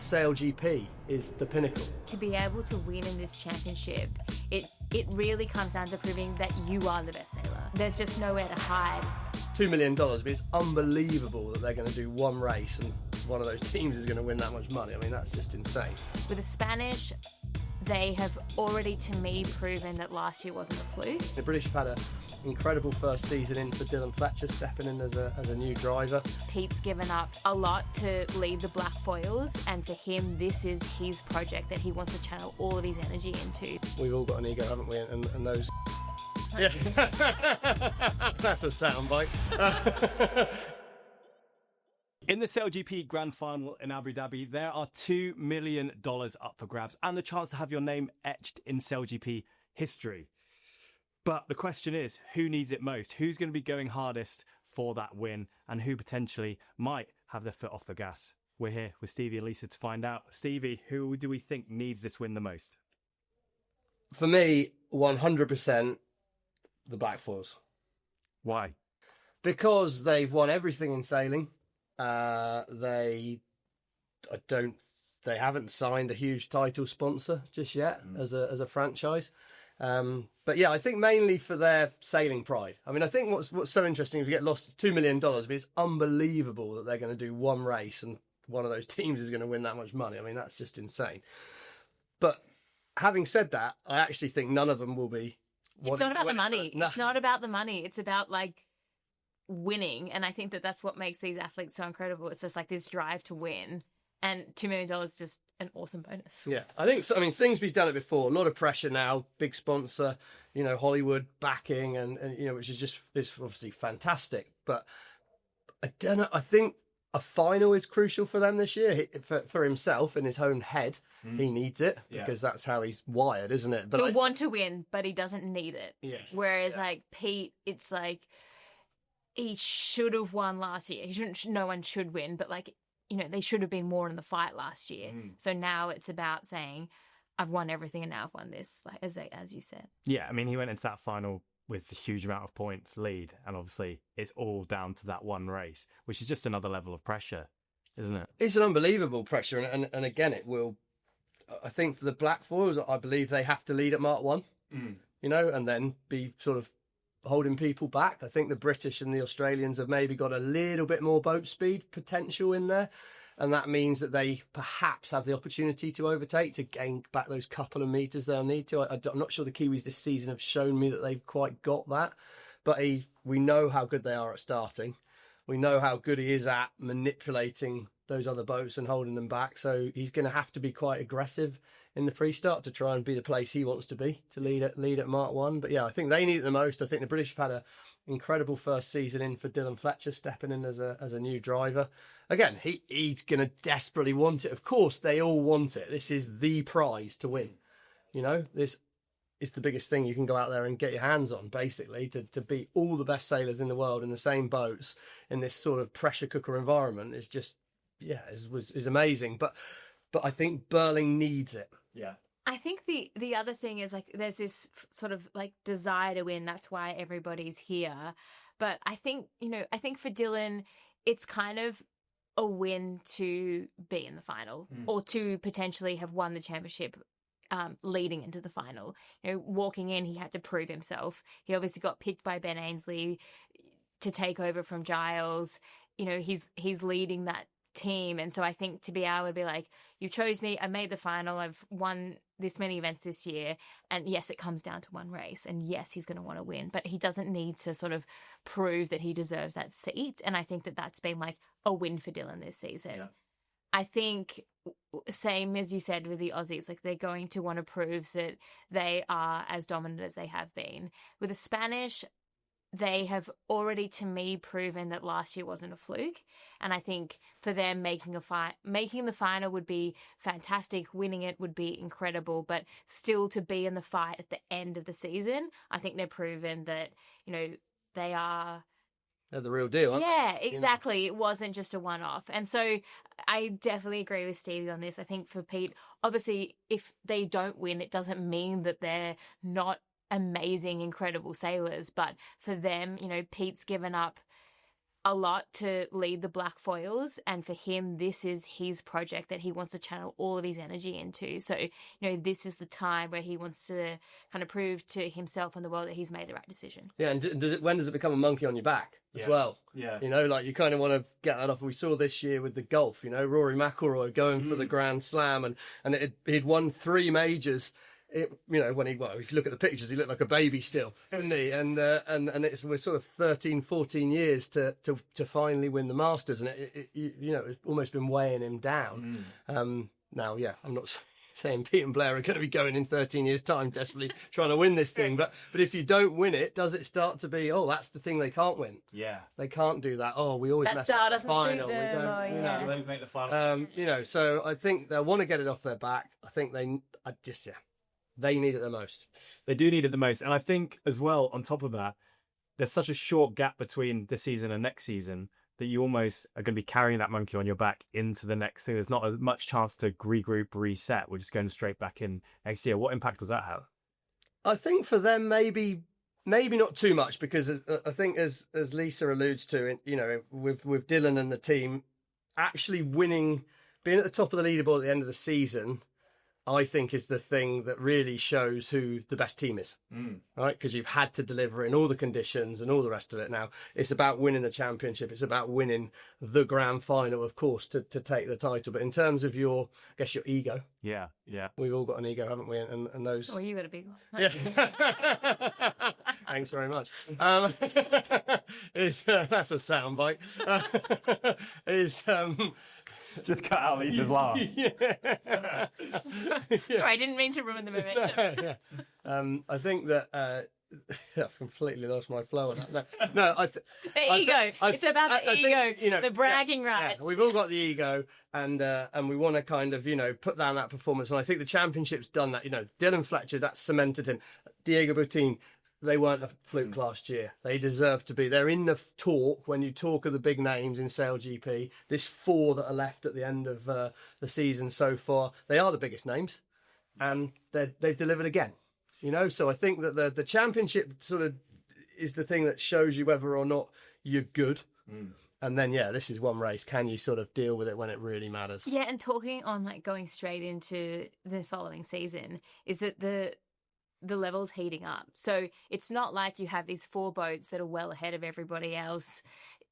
SailGP is the pinnacle. To be able to win in this championship, it really comes down to proving that you are the best sailor. There's just nowhere to hide. $2 million, but it's unbelievable that they're going to do one race and one of those teams is going to win that much money. I mean, that's just insane. With the Spanish, they have already, to me, proven that last year wasn't a fluke. The British have had an incredible first season in for Dylan Fletcher, stepping in as a new driver. Pete's given up a lot to lead the Black Foils, and for him, this is his project that he wants to channel all of his energy into. We've all got an ego, haven't we? And those... Yeah. That's a soundbite. In the SailGP Grand Final in Abu Dhabi, there are $2 million up for grabs and the chance to have your name etched in SailGP history. But the question is, who needs it most? Who's going to be going hardest for that win, and who potentially might have their foot off the gas? We're here with Stevie and Lisa to find out. Stevie, who do we think needs this win the most? For me, 100% the Black Foils. Why? Because they've won everything in sailing. They haven't signed a huge title sponsor just yet as a franchise. But yeah, I think mainly for their sailing pride. I mean, I think what's so interesting is we get lost $2 million, but it's unbelievable that they're going to do one race and one of those teams is going to win that much money. I mean, that's just insane. But having said that, I actually think none of them will be. It's not about the money. No. It's not about the money. It's about winning. And I think that that's what makes these athletes so incredible. It's just this drive to win. And $2 million is just an awesome bonus. Yeah, I think so. I mean, Slingsby's done it before. A lot of pressure now, big sponsor, Hollywood backing, and which is it's obviously fantastic. But I don't know. I think a final is crucial for them this year. For himself in his own head, he needs it because that's how he's wired, isn't it? But he'll want to win, but he doesn't need it. Yeah. Whereas Pete, it's he should have won last year. No one should win, but they should have been more in the fight last year. So now it's about saying, I've won everything and now I've won this, as you said. Yeah, I mean, he went into that final with a huge amount of points lead, and obviously it's all down to that one race, which is just another level of pressure, isn't it? It's an unbelievable pressure, and again, it will. I think for the Black Foils, I believe they have to lead at Mark 1, and then be sort of holding people back. I think the British and the Australians have maybe got a little bit more boat speed potential in there, and that means that they perhaps have the opportunity to overtake, to gain back those couple of metres they'll need to. I'm not sure the Kiwis this season have shown me that they've quite got that, but we know how good they are at starting. We know how good he is at manipulating those other boats and holding them back, so he's going to have to be quite aggressive in the pre-start to try and be the place he wants to be, to lead at Mark 1. But yeah, I think they need it the most. I think the British have had an incredible first season in for Dylan Fletcher, stepping in as a new driver. Again, he's going to desperately want it. Of course, they all want it. This is the prize to win. This is the biggest thing you can go out there and get your hands on, basically, to beat all the best sailors in the world in the same boats in this sort of pressure cooker environment is just, is amazing. But I think Burling needs it. Yeah. I think the other thing is there's this sort of desire to win. That's why everybody's here. But I think for Dylan, it's kind of a win to be in the final or to potentially have won the championship leading into the final. Walking in, he had to prove himself. He obviously got picked by Ben Ainsley to take over from Giles. He's leading that team, and so I think to be able to be you chose me, I made the final, I've won this many events this year, and yes, it comes down to one race, and yes, he's going to want to win, but he doesn't need to sort of prove that he deserves that seat, and I think that that's been a win for Dylan this season. Yeah. I think, same as you said with the Aussies, they're going to want to prove that they are as dominant as they have been. With the Spanish, they have already, to me, proven that last year wasn't a fluke. And I think for them, making the final would be fantastic. Winning it would be incredible. But still to be in the fight at the end of the season, I think they're proven that, they are... They're the real deal, aren't they? Yeah, exactly. It wasn't just a one-off. And so I definitely agree with Stevie on this. I think for Pete, obviously, if they don't win, it doesn't mean that they're not amazing, incredible sailors, but for them, Pete's given up a lot to lead the black foils, and for him this is his project that he wants to channel all of his energy into. So this is the time where he wants to kind of prove to himself and the world that he's made the right decision. Yeah, and when does it become a monkey on your back as well? Yeah. Like you kind of want to get that off. We saw this year with the golf, Rory McIlroy going for the Grand Slam, and he'd won 3 majors. If you look at the pictures, he looked like a baby still, didn't he? And we're sort of 13, 14 years to finally win the Masters, and it's almost been weighing him down. Now, I'm not saying Pete and Blair are going to be going in 13 years' time desperately trying to win this thing, but if you don't win it, does it start to be, that's the thing they can't wwin? Yeah, they can't do that. We always mess up the final. We always make the final. So I think they'll want to get it off their back. I think they need it the most. They do need it the most. And I think as well, on top of that, there's such a short gap between this season and next season that you almost are going to be carrying that monkey on your back into the next thing. There's not as much chance to regroup, reset. We're just going straight back in next year. What impact does that have? I think for them, maybe not too much, because I think as Lisa alludes to, with Dylan and the team, actually winning, being at the top of the leaderboard at the end of the season, I think is the thing that really shows who the best team is, right? Because you've had to deliver in all the conditions and all the rest of it. Now, it's about winning the championship. It's about winning the grand final, of course, to take the title. But in terms of your ego. Yeah. We've all got an ego, haven't we? And those... Well, you got a big one. Yeah. Thanks very much. That's a soundbite. Just cut out Lisa's laugh. Sorry, I didn't mean to ruin the momentum. I think that I've completely lost my flow on that. No, ego. It's about the ego, the bragging rights. We've all got the ego, and we want to kind of put down that performance. And I think the championship's done that. Dylan Fletcher, that cemented him. Diego Bertin. They weren't a fluke last year. They deserve to be. They're in the talk when you talk of the big names in SailGP. This 4 that are left at the end of the season so far, they are the biggest names, and they've delivered again. So I think that the championship sort of is the thing that shows you whether or not you're good. And then, this is one race. Can you sort of deal with it when it really matters? Yeah, and talking on going straight into the following season is that the level's heating up. So it's not like you have these 4 boats that are well ahead of everybody else.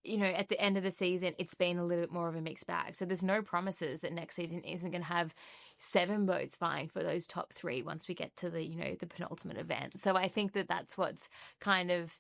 At the end of the season, it's been a little bit more of a mixed bag. So there's no promises that next season isn't going to have 7 boats vying for those top 3 once we get to the penultimate event. So I think that that's what's kind of,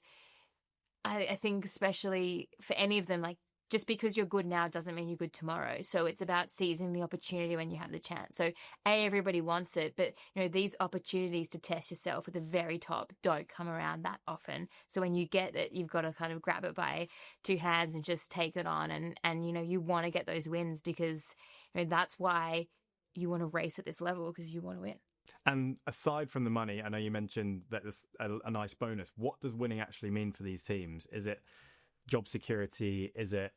I think especially for any of them, just because you're good now doesn't mean you're good tomorrow. So it's about seizing the opportunity when you have the chance. So everybody wants it, but these opportunities to test yourself at the very top don't come around that often. So when you get it, you've got to kind of grab it by 2 hands and just take it on. And you want to get those wins because that's why you want to race at this level, because you want to win. And aside from the money, I know you mentioned that there's a nice bonus. What does winning actually mean for these teams? Is it job security? Is it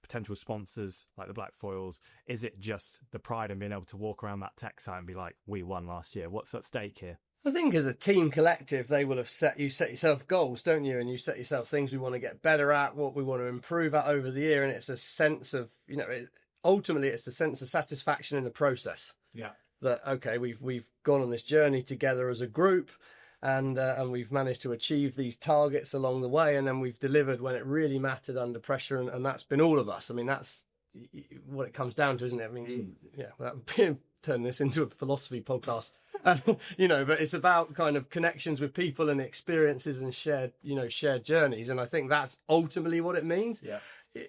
potential sponsors like the Black Foils? Is it just the pride in being able to walk around that tech site and be like, we won last year? What's at stake here? I think as a team collective, they will have set yourself goals, don't you? And you set yourself things we want to get better at, what we want to improve at over the year. And it's a sense of, ultimately it's a sense of satisfaction in the process. Yeah. That, okay, we've gone on this journey together as a group, and we've managed to achieve these targets along the way, and then we've delivered when it really mattered under pressure, and that's been all of us. I mean, that's what it comes down to, isn't it? I mean, turn this into a philosophy podcast, but it's about kind of connections with people and experiences and shared journeys, and I think that's ultimately what it means. Yeah.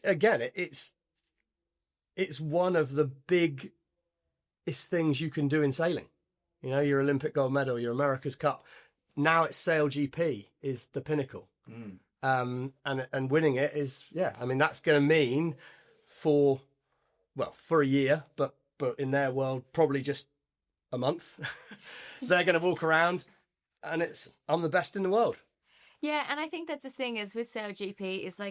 Again, it's one of the biggest things you can do in sailing. Your Olympic gold medal, your America's Cup. Now it's SailGP is the pinnacle. And winning it is, that's going to mean for a year, but in their world, probably just a month. They're going to walk around and I'm the best in the world. Yeah, and I think that's the thing is with SailGP is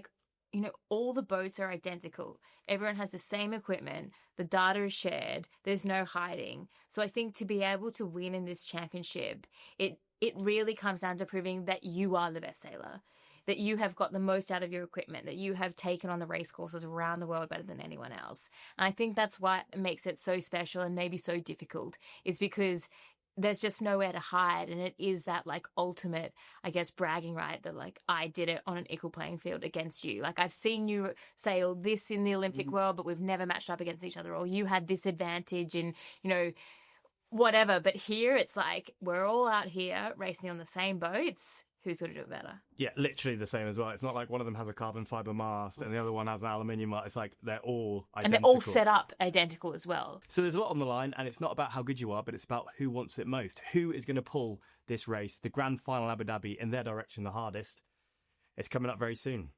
all the boats are identical. Everyone has the same equipment. The data is shared. There's no hiding. So I think to be able to win in this championship, it really comes down to proving that you are the best sailor. that you have got the most out of your equipment, that you have taken on the race courses around the world better than anyone else. And I think that's what makes it so special and maybe so difficult, is because there's just nowhere to hide. And it is that like ultimate, I guess, bragging right that like I did it on an equal playing field against you. Like I've seen you sail this in the Olympic world, but we've never matched up against each other, or you had this advantage in, you know, whatever. But here it's like we're all out here racing on the same boats. Who's going to do it better? Yeah, literally the same as well. It's not like one of them has a carbon fiber mast and the other one has an aluminium mast. It's like they're all identical. And they're all set up identical as well. So there's a lot on the line, and it's not about how good you are, but it's about who wants it most. Who is going to pull this race, the grand final Abu Dhabi, in their direction the hardest? It's coming up very soon.